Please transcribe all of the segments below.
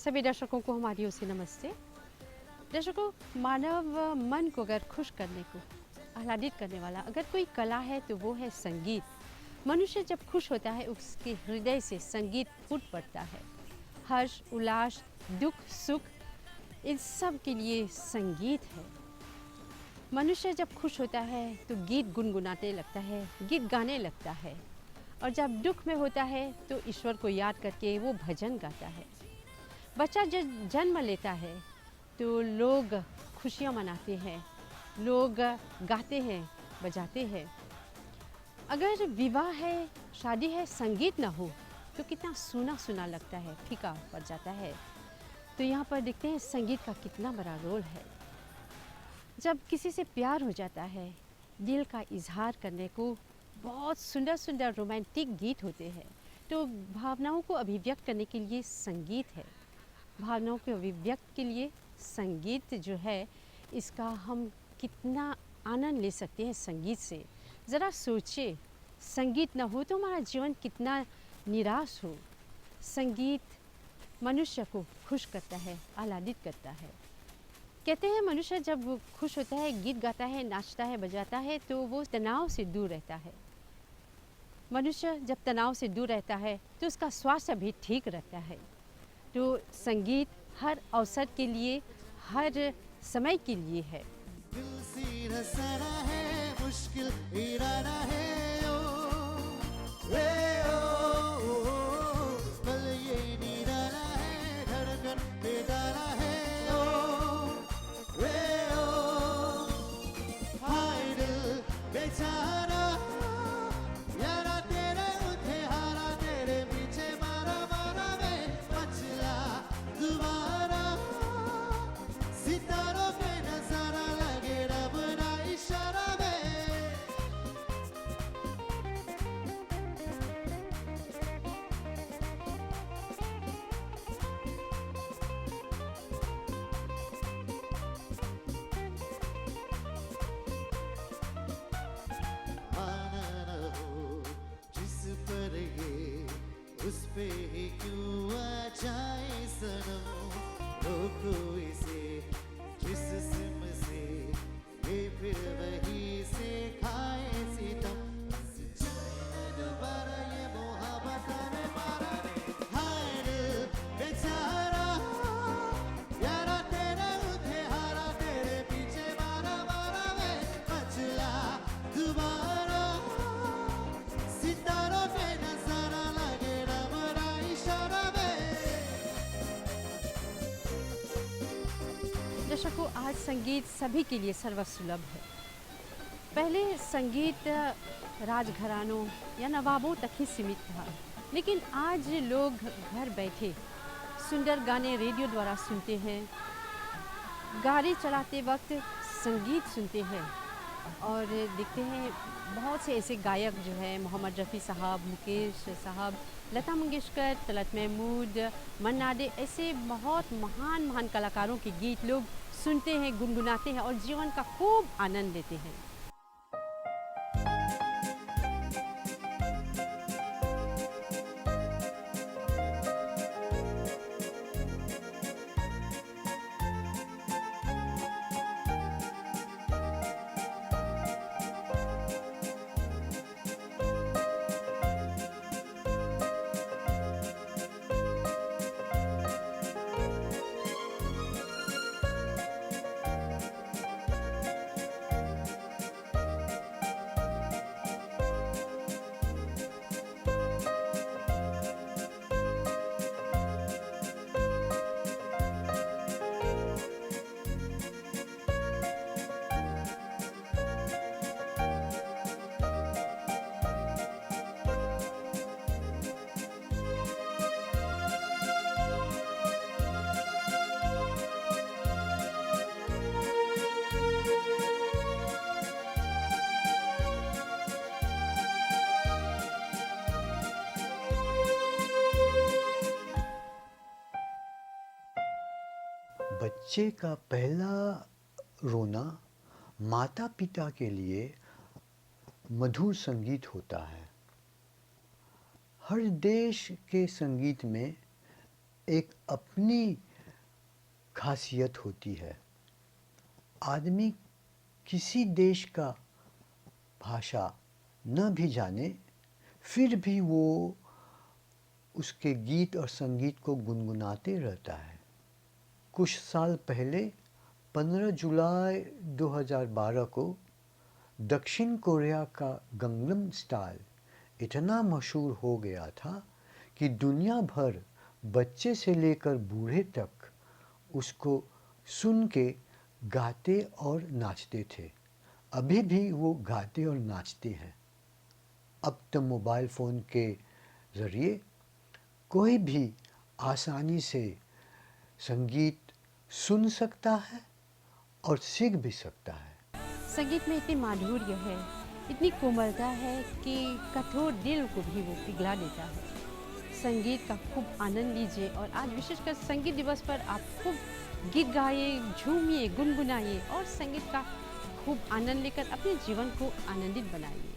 सभी दर्शकों को हमारी ओर से नमस्ते। दर्शकों, मानव मन को अगर खुश करने को आह्लादित करने वाला अगर कोई कला है तो वो है संगीत। मनुष्य जब खुश होता है उसके हृदय से संगीत फूट पड़ता है। हर्ष, उल्लास, दुख, सुख, इन सब के लिए संगीत है। मनुष्य जब खुश होता है तो गीत गुनगुनाने लगता है, गीत गाने लगता है, और जब दुख में होता है तो ईश्वर को याद करके वो भजन गाता है। बच्चा जब जन्म लेता है तो लोग खुशियाँ मनाते हैं, लोग गाते हैं, बजाते हैं। अगर विवाह है, शादी है, संगीत ना हो तो कितना सूना सूना लगता है, फीका पड़ जाता है। तो यहाँ पर देखते हैं संगीत का कितना बड़ा रोल है। जब किसी से प्यार हो जाता है, दिल का इजहार करने को बहुत सुंदर सुंदर रोमांटिक गीत होते हैं। तो भावनाओं को अभिव्यक्त करने के लिए संगीत है। भावनाओं को अभिव्यक्त के लिए संगीत जो है, इसका हम कितना आनंद ले सकते हैं संगीत से। ज़रा सोचिए, संगीत ना हो तो हमारा जीवन कितना निराश हो। संगीत मनुष्य को खुश करता है, आह्लादित करता है। कहते हैं मनुष्य जब खुश होता है, गीत गाता है, नाचता है, बजाता है तो वो तनाव से दूर रहता है। मनुष्य जब तनाव से दूर रहता है तो उसका स्वास्थ्य भी ठीक रहता है। तो संगीत हर अवसर के लिए, हर समय के लिए है। दिल सी रसना है, मुश्किल इरादा है, कल ये निराला है, धड़कन बेदारा है, हाय दिल बेचारा, यारा तेरे उठे हारा, तेरे पीछे मारा मारा मैं मचला दोबारा, सितारों पे नजारा लगे रब ना इशारा में। आना न हो जिस पर ये, उस पे ही क्यों आ जाए सनम, रोको इसे जिस सिम से, ये फिर वही से खाए सितम, जाए दोबारा ये मोहब्बत ने मारा रे, हाय दिल बेचारा, यारा तेरे उठे हारा, तेरे पीछे मारा मारा मैं मचला दोबारा, सितारों पे नजारा लगे रब ना इशारा में। दर्शकों, आज संगीत सभी के लिए सर्वसुलभ है। पहले संगीत राजघरानों या नवाबों तक ही सीमित था, लेकिन आज लोग घर बैठे सुंदर गाने रेडियो द्वारा सुनते हैं, गाड़ी चलाते वक्त संगीत सुनते हैं। और देखते हैं बहुत से ऐसे गायक जो हैं, मोहम्मद रफ़ी साहब, मुकेश साहब, लता मंगेशकर, तलत महमूद, मन्ना डे, ऐसे बहुत महान महान कलाकारों के गीत लोग सुनते हैं, गुनगुनाते हैं और जीवन का खूब आनंद लेते हैं। बच्चे का पहला रोना माता पिता के लिए मधुर संगीत होता है। हर देश के संगीत में एक अपनी खासियत होती है। आदमी किसी देश का भाषा न भी जाने, फिर भी वो उसके गीत और संगीत को गुनगुनाते रहता है। कुछ साल पहले 15 जुलाई 2012 को दक्षिण कोरिया का गंगनम स्टाइल इतना मशहूर हो गया था कि दुनिया भर बच्चे से लेकर बूढ़े तक उसको सुन के गाते और नाचते थे। अभी भी वो गाते और नाचते हैं। अब तो मोबाइल फ़ोन के ज़रिए कोई भी आसानी से संगीत सुन सकता है और सीख भी सकता है। संगीत में इतनी माधुर्य है, इतनी कोमलता है कि कठोर दिल को भी वो पिघला देता है। संगीत का खूब आनंद लीजिए और आज विशेषकर संगीत दिवस पर आप खूब गीत गाइए, झूमिए, गुनगुनाइए और संगीत का खूब आनंद लेकर अपने जीवन को आनंदित बनाइए।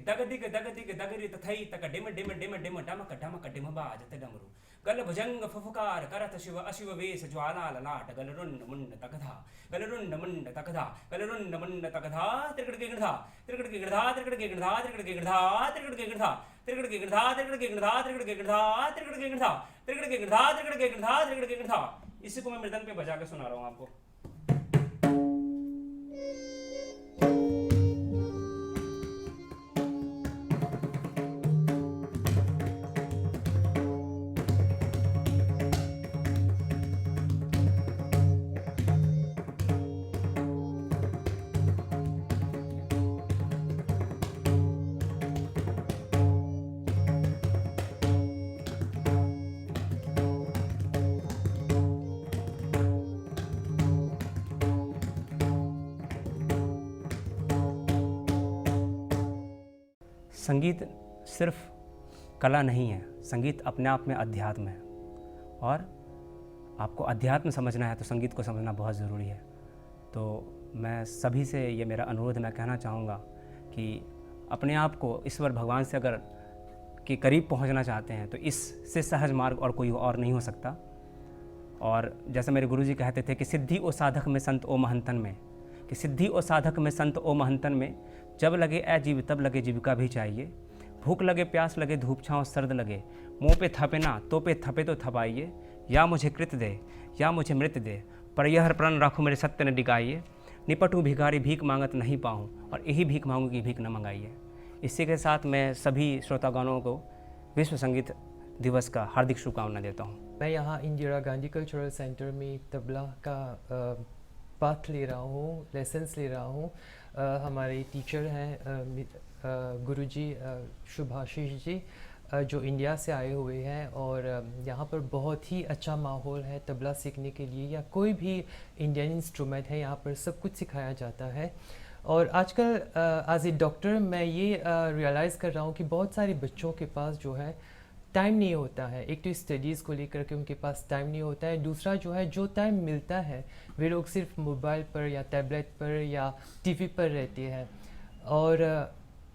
दगदिग दगदिग दगरि तथई तक डिम डिम डिम डिम डमक डमक डिम बाजत डमरू गल भुजंग फुफकार करत शिव अशिव वेश ज्वाला ललाट गलरुंड मुंड तकधा गलरुंड मुंड तकधा गलरुंड मुंड तकधा त्रिकड़ के गधा त्रिकड़ के गधा त्रिकड़ के गधा त्रिकड़ के गधा त्रिकड़ के गधा त्रिकड़ के गधा त्रिकड़ के गधा त्रिकड़ के गधा त्रिकड़ के गधा त्रिकड़ के गधा त्रिकड़ के गधा त्रिकड़ के गधा। इसी को मैं मृदंग पे बजा के सुना रहा हूँ आपको। संगीत सिर्फ कला नहीं है, संगीत अपने आप में अध्यात्म है और आपको अध्यात्म समझना है तो संगीत को समझना बहुत ज़रूरी है। तो मैं सभी से ये मेरा अनुरोध मैं कहना चाहूँगा कि अपने आप को ईश्वर भगवान से अगर के करीब पहुँचना चाहते हैं तो इससे सहज मार्ग और कोई और नहीं हो सकता। और जैसे मेरे गुरुजी कहते थे कि सिद्धि ओ साधक में संत ओ महंतन में, कि सिद्धि ओ साधक में संत ओ महंतन में, जब लगे अजीव तब लगे जीविका भी चाहिए, भूख लगे प्यास लगे धूप छाँव सर्द लगे, मुँह पे थपे ना तो पे थपे तो थपाइए, या मुझे कृत दे या मुझे मृत दे, पर यह प्रण राखो मेरे सत्य न डिगाइए, निपटूँ भिखारी भीख मांगत नहीं पाऊँ और यही भीख मांगू की भीख न मंगाइए। इसी के साथ मैं सभी श्रोतागणों को विश्व संगीत दिवस का हार्दिक शुभकामना देता हूँ। मैं यहाँ इंदिरा गांधी कल्चरल सेंटर में तबला का पाठ ले रहा हूँ, लेसन्स ले रहा हूँ। हमारे टीचर हैं गुरुजी शुभाशीष जी, जो इंडिया से आए हुए हैं और यहाँ पर बहुत ही अच्छा माहौल है तबला सीखने के लिए या कोई भी इंडियन इंस्ट्रूमेंट है, यहाँ पर सब कुछ सिखाया जाता है। और आजकल एज ए डॉक्टर मैं ये रियलाइज़ कर रहा हूँ कि बहुत सारे बच्चों के पास जो है टाइम नहीं होता है। एक तो स्टडीज़ को लेकर के उनके पास टाइम नहीं होता है, दूसरा जो है जो टाइम मिलता है वे लोग सिर्फ मोबाइल पर या टैबलेट पर या टीवी पर रहते हैं। और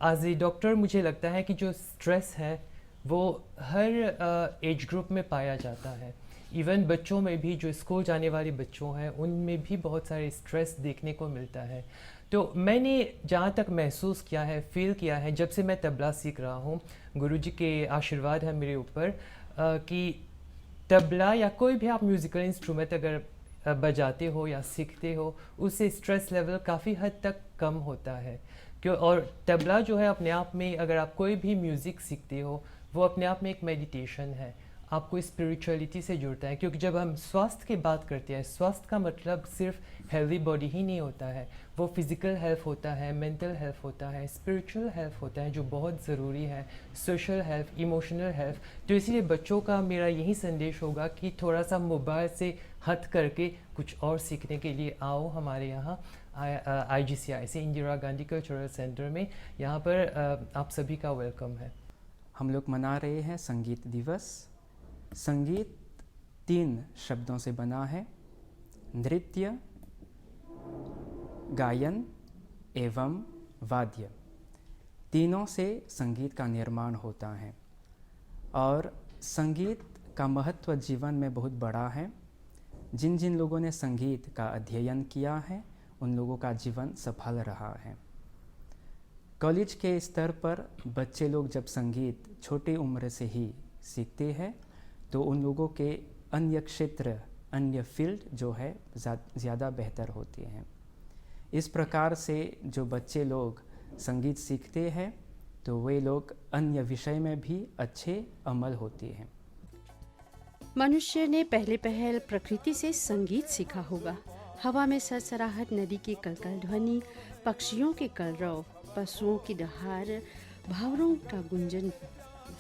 एज ए डॉक्टर मुझे लगता है कि जो स्ट्रेस है वो हर एज ग्रुप में पाया जाता है। इवन बच्चों में भी, जो स्कूल जाने वाले बच्चों हैं उनमें भी बहुत सारे स्ट्रेस देखने को मिलता है। तो मैंने जहाँ तक महसूस किया है, फील किया है, जब से मैं तबला सीख रहा हूँ, गुरुजी के आशीर्वाद है मेरे ऊपर कि तबला या कोई भी आप म्यूज़िकल इंस्ट्रूमेंट अगर बजाते हो या सीखते हो, उससे स्ट्रेस लेवल काफ़ी हद तक कम होता है। क्यों, और तबला जो है अपने आप में, अगर आप कोई भी म्यूज़िक सीखते हो, वो अपने आप में एक मेडिटेशन है, आपको स्पिरिचुअलिटी से जुड़ता है। क्योंकि जब हम स्वास्थ्य की बात करते हैं, स्वास्थ्य का मतलब सिर्फ हेल्दी बॉडी ही नहीं होता है, वो फिज़िकल हेल्थ होता है, मेंटल हेल्थ होता है, स्पिरिचुअल हेल्थ होता है, जो बहुत ज़रूरी है, सोशल हेल्थ, इमोशनल हेल्थ। तो इसीलिए बच्चों का मेरा यही संदेश होगा कि थोड़ा सा मोबाइल से हट करके कुछ और सीखने के लिए आओ हमारे यहाँ IGCI Indira Gandhi cultural centre में। यहाँ पर आप सभी का वेलकम है। हम लोग मना रहे हैं संगीत दिवस। संगीत 3 शब्दों से बना है, नृत्य, गायन एवं वाद्य। तीनों से संगीत का निर्माण होता है और संगीत का महत्व जीवन में बहुत बड़ा है। जिन जिन लोगों ने संगीत का अध्ययन किया है, उन लोगों का जीवन सफल रहा है। कॉलेज के स्तर पर बच्चे लोग जब संगीत छोटी उम्र से ही सीखते हैं तो उन लोगों के अन्य क्षेत्र, अन्य फील्ड जो है ज़्यादा बेहतर होते हैं। इस प्रकार से जो बच्चे लोग संगीत सीखते हैं तो वे लोग अन्य विषय में भी अच्छे अमल होते हैं। मनुष्य ने पहल प्रकृति से संगीत सीखा होगा। हवा में सरसराहट, नदी की कलकल ध्वनि, पक्षियों के कलरव, पशुओं की दहाड़, भावरों का गुंजन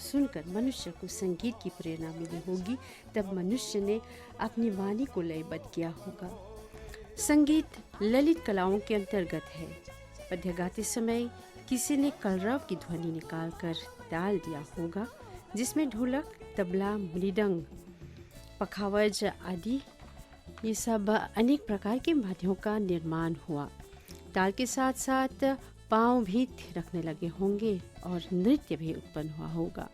सुनकर मनुष्य को संगीत की प्रेरणा मिली होगी। तब मनुष्य ने अपनी वाणी को लयबद्ध किया होगा। संगीत ललित कलाओं के अंतर्गत है। पद्य गाते समय किसी ने कलरव की ध्वनि निकालकर डाल दिया होगा, जिसमें ढोलक, तबला, मृदंग, पखावज आदि ये सब अनेक प्रकार के वाद्यों का निर्माण हुआ। ताल के साथ साथ पाँव भी थिरकने लगे होंगे और नृत्य भी उत्पन्न हुआ होगा।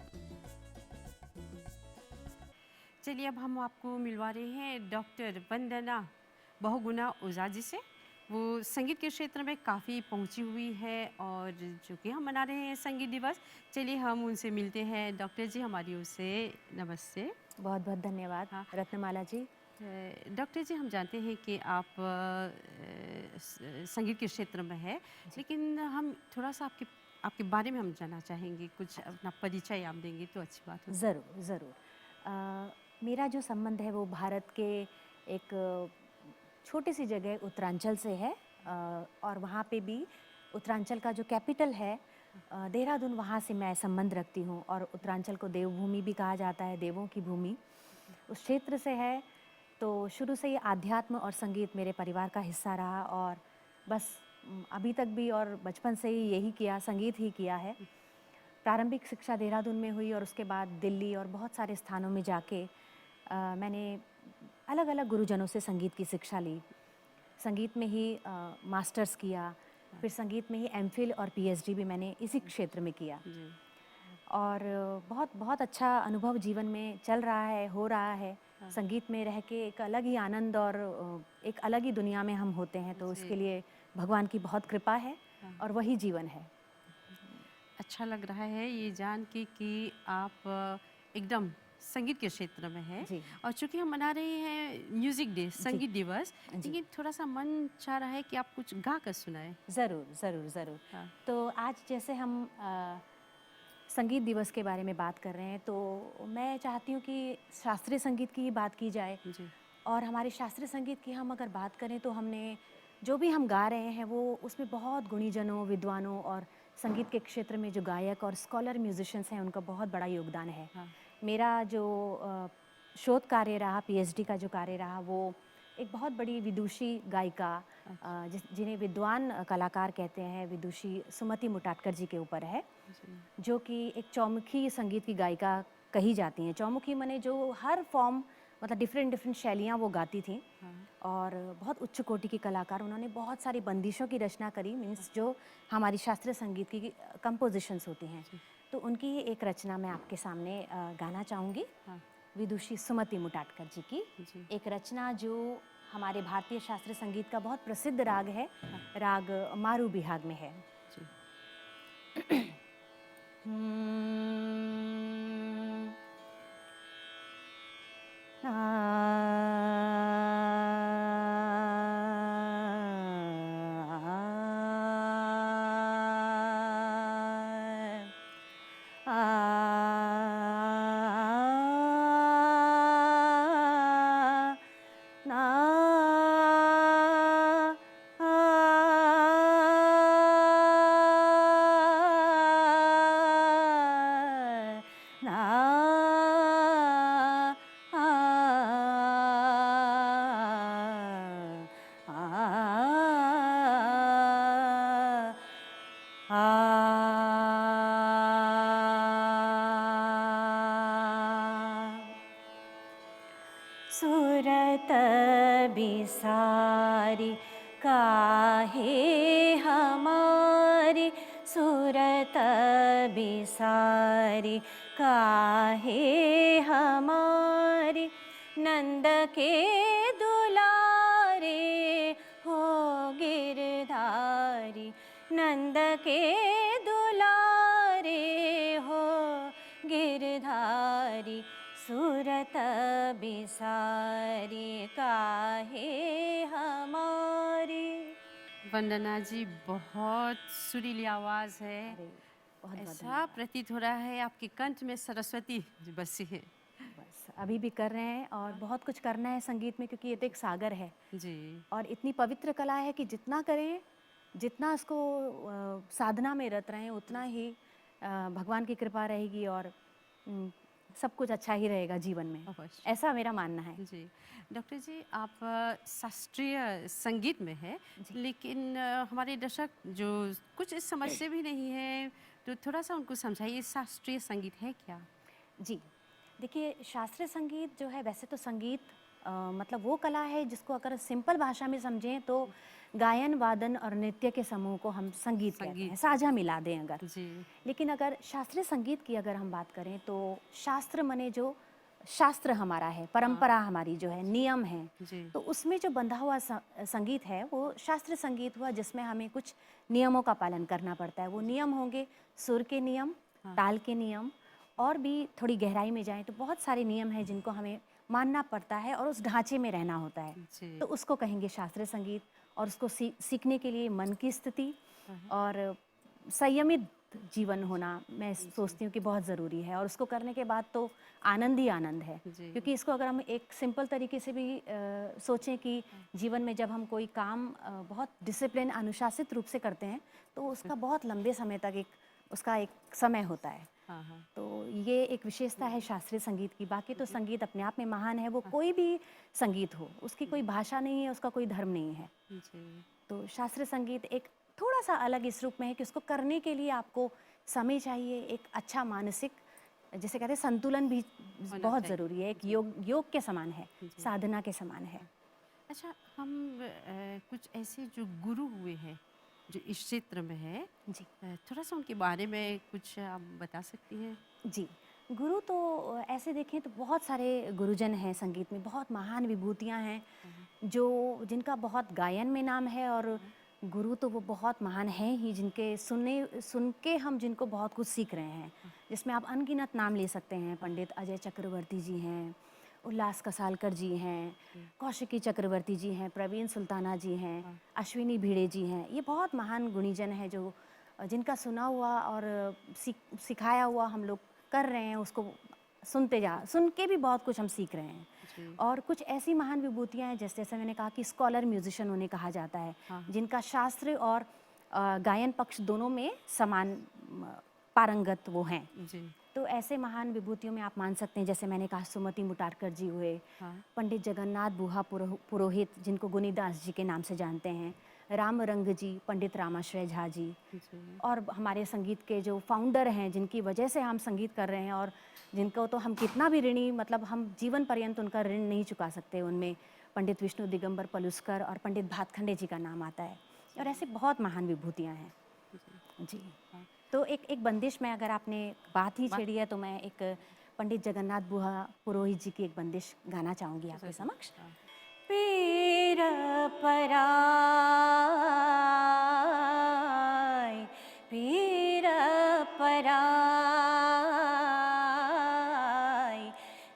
चलिए अब हम आपको मिलवा रहे हैं डॉक्टर वंदना बहुगुणा ओझा जी से। वो संगीत के क्षेत्र में काफ़ी पहुंची हुई है और जो कि हम मना रहे हैं संगीत दिवस। चलिए हम उनसे मिलते हैं। डॉक्टर जी हमारी ओर से नमस्ते। बहुत बहुत धन्यवाद रत्नमाला जी। डॉक्टर जी हम जानते हैं कि आप संगीत के क्षेत्र में है, लेकिन हम थोड़ा सा आपके बारे में हम जानना चाहेंगे। कुछ अपना परिचय आप देंगे तो अच्छी बात हो। ज़रूर ज़रूर। मेरा जो संबंध है वो भारत के एक छोटी सी जगह उत्तरांचल से है, और वहाँ पे भी उत्तरांचल का जो कैपिटल है देहरादून, वहाँ से मैं संबंध रखती हूँ। और उत्तरांचल को देवभूमि भी कहा जाता है, देवों की भूमि उस क्षेत्र से है। तो शुरू से ये आध्यात्म और संगीत मेरे परिवार का हिस्सा रहा और बस अभी तक भी, और बचपन से ही यही किया, संगीत ही किया है। प्रारंभिक शिक्षा देहरादून में हुई और उसके बाद दिल्ली और बहुत सारे स्थानों में जाके मैंने अलग अलग गुरुजनों से संगीत की शिक्षा ली। संगीत में ही मास्टर्स किया, फिर संगीत में ही एमफिल और पीएचडी भी मैंने इसी क्षेत्र में किया। और बहुत बहुत अच्छा अनुभव जीवन में चल रहा है, हो रहा है। संगीत में रह के एक अलग ही आनंद और एक अलग ही दुनिया में हम होते हैं। तो उसके लिए भगवान की बहुत कृपा है और वही जीवन है। अच्छा लग रहा है ये जान के कि आप एकदम संगीत के क्षेत्र में है। और चूंकि हम मना रहे हैं म्यूजिक डे, संगीत दिवस, लेकिन थोड़ा सा मन चाह रहा है कि आप कुछ गा कर सुनाएं। ज़रूर ज़रूर ज़रूर। तो आज जैसे हम संगीत दिवस के बारे में बात कर रहे हैं, तो मैं चाहती हूँ कि शास्त्रीय संगीत की ही बात की जाए। और हमारे शास्त्रीय संगीत की हम अगर बात करें तो हमने जो भी हम गा रहे हैं वो उसमें बहुत गुणीजनों, विद्वानों और संगीत के क्षेत्र में जो गायक और स्कॉलर म्यूजिशियंस हैं उनका बहुत बड़ा योगदान है। मेरा जो शोध कार्य रहा, पीएचडी का जो कार्य रहा, वो एक बहुत बड़ी विदुषी गायिका जिन्हें विद्वान कलाकार कहते हैं, विदुषी सुमति मुटाटकर जी के ऊपर है, जो कि एक चौमुखी संगीत की गायिका कही जाती हैं। चौमुखी माने जो हर फॉर्म, मतलब डिफरेंट शैलियाँ वो गाती थी। और बहुत उच्च कोटि की कलाकार, उन्होंने बहुत सारी बंदिशों की रचना करी, मीन्स जो हमारी शास्त्रीय संगीत की कंपोजिशंस होती हैं। तो उनकी ही एक रचना मैं आपके सामने गाना चाहूँगी। विदुषी सुमति मुटाटकर जी की एक रचना जो हमारे भारतीय शास्त्रीय संगीत का बहुत प्रसिद्ध राग है, राग मारू बिहाग में है। सूरत बिसारी काहे हमारी, सूरत बिसारी काहे हमारी, नंद के दुलारे हो गिरधारी, नंद के दुलारे हो गिरधारी, सूरत बिसारी काहे हमारी। वंदना जी, बहुत सुरीली आवाज़ है। बहुत ऐसा प्रतीत हो रहा है आपके कंठ में सरस्वती बसी है। बस अभी भी कर रहे हैं और बहुत कुछ करना है संगीत में, क्योंकि ये तो एक सागर है जी और इतनी पवित्र कला है कि जितना करें, जितना उसको साधना में रत रहें, उतना ही भगवान की कृपा रहेगी और सब कुछ अच्छा ही रहेगा जीवन में, अवश्य। ऐसा मेरा मानना है। जी डॉक्टर जी, आप शास्त्रीय संगीत में है, लेकिन हमारे दर्शक जो कुछ इस समझ से भी नहीं है, तो थोड़ा सा उनको समझाइए शास्त्रीय संगीत है क्या? जी देखिए, शास्त्रीय संगीत जो है, वैसे तो संगीत मतलब वो कला है जिसको अगर सिंपल भाषा में समझें तो गायन, वादन और नृत्य के समूह को हम संगीत कहते हैं, साझा मिला दें अगर। जी लेकिन अगर शास्त्रीय संगीत की अगर हम बात करें तो शास्त्र मने जो शास्त्र हमारा है, परंपरा हमारी जो है, नियम है, जी तो उसमें जो बंधा हुआ संगीत है वो शास्त्रीय संगीत हुआ, जिसमें हमें कुछ नियमों का पालन करना पड़ता है। वो नियम होंगे सुर के नियम, ताल के नियम, और भी थोड़ी गहराई में जाएं तो बहुत सारे नियम हैं जिनको हमें मानना पड़ता है और उस ढांचे में रहना होता है, जी तो उसको कहेंगे शास्त्रीय संगीत। और उसको सीखने के लिए मन की स्थिति और संयमित जीवन होना मैं सोचती हूँ कि बहुत ज़रूरी है, और उसको करने के बाद तो आनंद ही आनंद है। जी। क्योंकि इसको अगर हम एक सिंपल तरीके से भी सोचें कि जीवन में जब हम कोई काम बहुत डिसिप्लिन, अनुशासित रूप से करते हैं तो उसका बहुत लंबे समय तक उसका एक समय होता है। हाँ हाँ तो ये एक विशेषता है शास्त्रीय संगीत की। बाकी तो संगीत अपने आप में महान है, वो कोई भी संगीत हो, उसकी कोई भाषा नहीं है, उसका कोई धर्म नहीं है। जी तो शास्त्रीय संगीत एक थोड़ा सा अलग इस रूप में है कि उसको करने के लिए आपको समय चाहिए, एक अच्छा मानसिक, जैसे कहते हैं संतुलन भी बहुत ज़रूरी है, एक योग के समान है, साधना के समान है। अच्छा, हम कुछ ऐसे जो गुरु हुए हैं जो इस क्षेत्र में है, जी थोड़ा सा उनके बारे में कुछ आप बता सकती हैं? जी, गुरु तो ऐसे देखें तो बहुत सारे गुरुजन हैं संगीत में, बहुत महान विभूतियाँ हैं जो जिनका बहुत गायन में नाम है, और गुरु तो वो बहुत महान हैं ही, जिनके सुन के हम जिनको बहुत कुछ सीख रहे हैं, जिसमें आप अनगिनत नाम ले सकते हैं। पंडित अजय चक्रवर्ती जी हैं, उल्लास कसालकर जी हैं, कौशिकी चक्रवर्ती जी हैं, प्रवीण सुल्ताना जी हैं, अश्विनी भिड़े जी हैं। ये बहुत महान गुणीजन हैं जो जिनका सुना हुआ और सिखाया हुआ हम लोग कर रहे हैं, उसको सुन के भी बहुत कुछ हम सीख रहे हैं। और कुछ ऐसी महान विभूतियाँ हैं, जैसे मैंने कहा कि स्कॉलर म्यूजिशियन उन्हें कहा जाता है, जिनका शास्त्र और गायन पक्ष दोनों में समान पारंगत वो हैं। जी तो ऐसे महान विभूतियों में आप मान सकते हैं, जैसे मैंने कहा सुमति मुटारकर जी हुए, पंडित जगन्नाथ बुहा पुरोहित जिनको गुनीदास जी के नाम से जानते हैं, राम रंग जी, पंडित रामाश्रय झा जी, और हमारे संगीत के जो फाउंडर हैं, जिनकी वजह से हम संगीत कर रहे हैं और जिनको तो हम कितना भी ऋणी, मतलब हम जीवन पर्यंत उनका ऋण नहीं चुका सकते, उनमें पंडित विष्णु दिगंबर पलुस्कर और पंडित भातखंडे जी का नाम आता है। और ऐसे बहुत महान विभूतियाँ हैं जी। तो एक बंदिश में, अगर आपने बात ही छेड़ी है, तो मैं एक पंडित जगन्नाथ बुहा पुरोहित जी की एक बंदिश गाना चाहूँगी आपके समक्ष। पीर पराय, पीर पराय,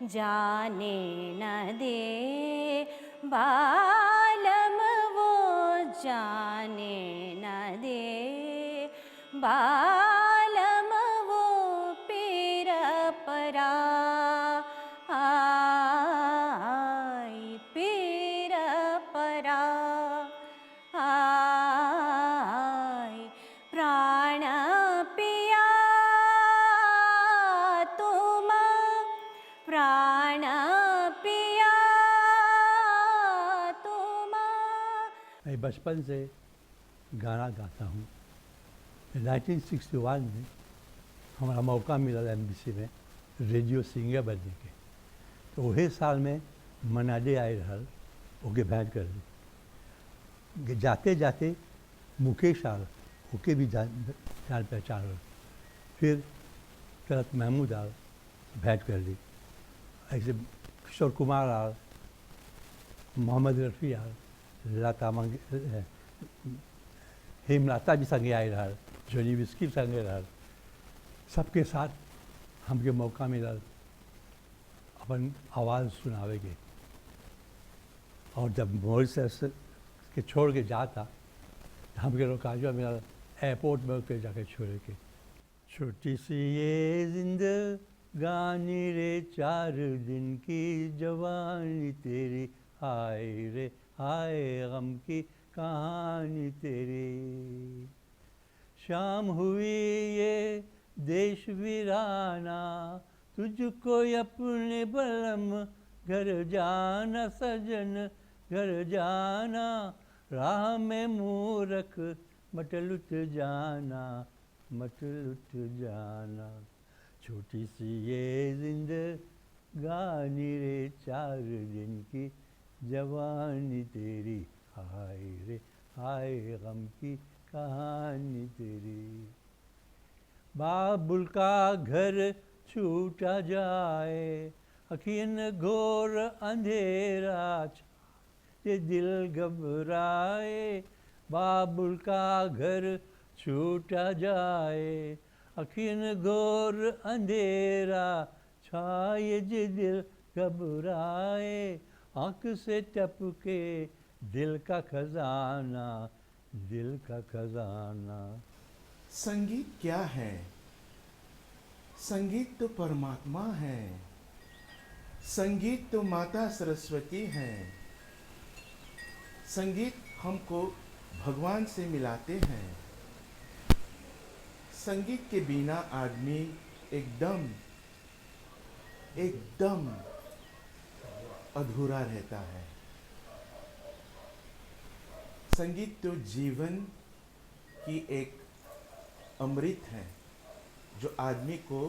जाने न दे बालम वो, जाने न दे बालम वो, पीर पराय, पीर पराय, प्राण पिया तुम, प्राण पिया तुम। मैं बचपन से गाना गाता हूँ। 1961 में हमारा मौका मिला MBC में रेडियो सिंगर बनने के, तो वही साल में मनाडे आए रहल ओके भेंट कर दी जाते जाते मुकेश आल ओके भी जान पहचान रहा फिर तरत महमूद आल भेंट कर दी ऐसे किशोर कुमार आल मोहम्मद रफ़ी आल लता हेमलता भी संगे आए रहल जोनी विस्की संगे रहल सबके साथ हमके मौका मिलल अपन आवाज़ सुनावे के और जब मॉरिशस के छोड़ के जाता तो हमके रोकाजवा मिलल एयरपोर्ट में के जाके छोड़े के छोटी सी ये जिंदगानी रे 4 दिन की जवानी तेरी हाय रे हाय गम की कहानी तेरी शाम हुई ये देश वीराना तुझको अपने बलम घर जाना सजन घर जाना राह में मूरख मट लुट जाना मत लुट जाना छोटी सी ये जिंदगानी रे 4 दिन की जवानी तेरी हाय रे हाय गम की कहानी तेरी बाबुल का घर छूटा जाए अखियन घोर अंधेरा ये दिल घबराए बाबुल का घर छूटा जाए अखियन घोर अंधेरा छाए जे दिल घबराए आँख से टपके दिल का खजाना दिल का खजाना। संगीत क्या है? संगीत तो परमात्मा है, संगीत तो माता सरस्वती है। संगीत हमको भगवान से मिलाते हैं। संगीत के बिना आदमी एकदम अधूरा रहता है। संगीत तो जीवन की एक अमृत है जो आदमी को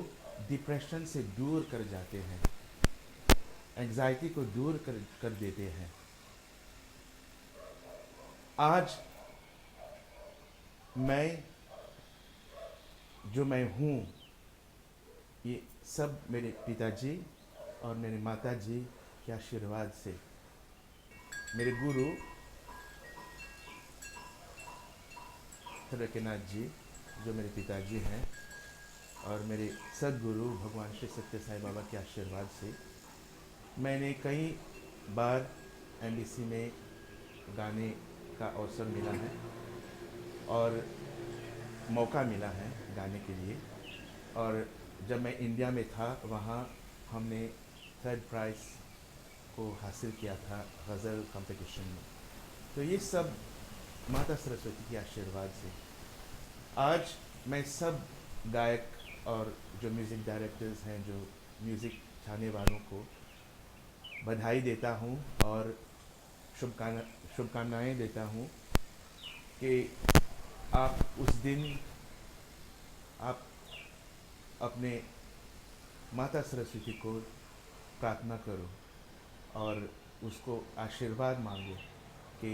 डिप्रेशन से दूर कर जाते हैं, एंजाइटी को दूर कर देते हैं। आज मैं जो मैं हूँ ये सब मेरे पिताजी और मेरी माताजी के आशीर्वाद से, मेरे गुरु त्रिलोकीनाथ जी जो मेरे पिताजी हैं और मेरे सदगुरु भगवान श्री सत्य साईं बाबा के आशीर्वाद से मैंने कई बार एमबीसी में गाने का अवसर मिला है और मौका मिला है गाने के लिए। और जब मैं इंडिया में था वहाँ हमने 3rd प्राइज़ को हासिल किया था गज़ल कंपटीशन में। तो ये सब माता सरस्वती के आशीर्वाद से आज मैं सब गायक और जो म्यूज़िक डायरेक्टर्स हैं, जो म्यूज़िक चाहने वालों को बधाई देता हूँ और शुभकामनाएँ देता हूँ कि आप उस दिन आप अपने माता सरस्वती को प्रार्थना करो और उसको आशीर्वाद मांगो कि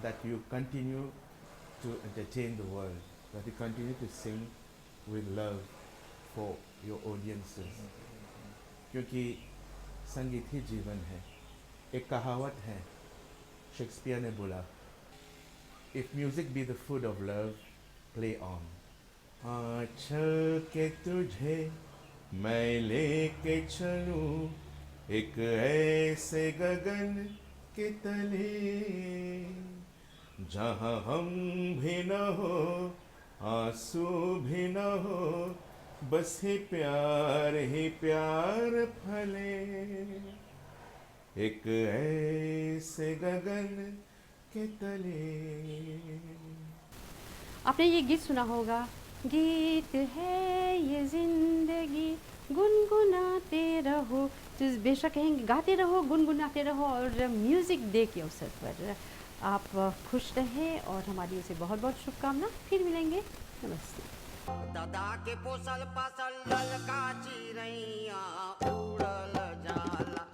that you continue to entertain the world, that you continue to sing with love for your audiences, क्योंकि संगीत ही जीवन है। एक कहावत है, शेक्सपियर ने बोला, If music be the food of love, play on। आँचल के तुझे मैं लेके चलूं एक ऐसे गगन के तले, जहाँ हम भी न हो आंसू भी न हो, बस ही प्यार फले, एक ऐसे गगन के तले। आपने ये गीत सुना होगा, गीत है ये जिंदगी गुनगुनाते रहो। तो बेशक कहेंगे गाते रहो, गुनगुनाते रहो और म्यूज़िक डे के अवसर पर आप खुश रहें और हमारी ओर से बहुत बहुत शुभकामना। फिर मिलेंगे, नमस्ते। दादा के पोसल पासल ललका चिरैया उड़ल जाला।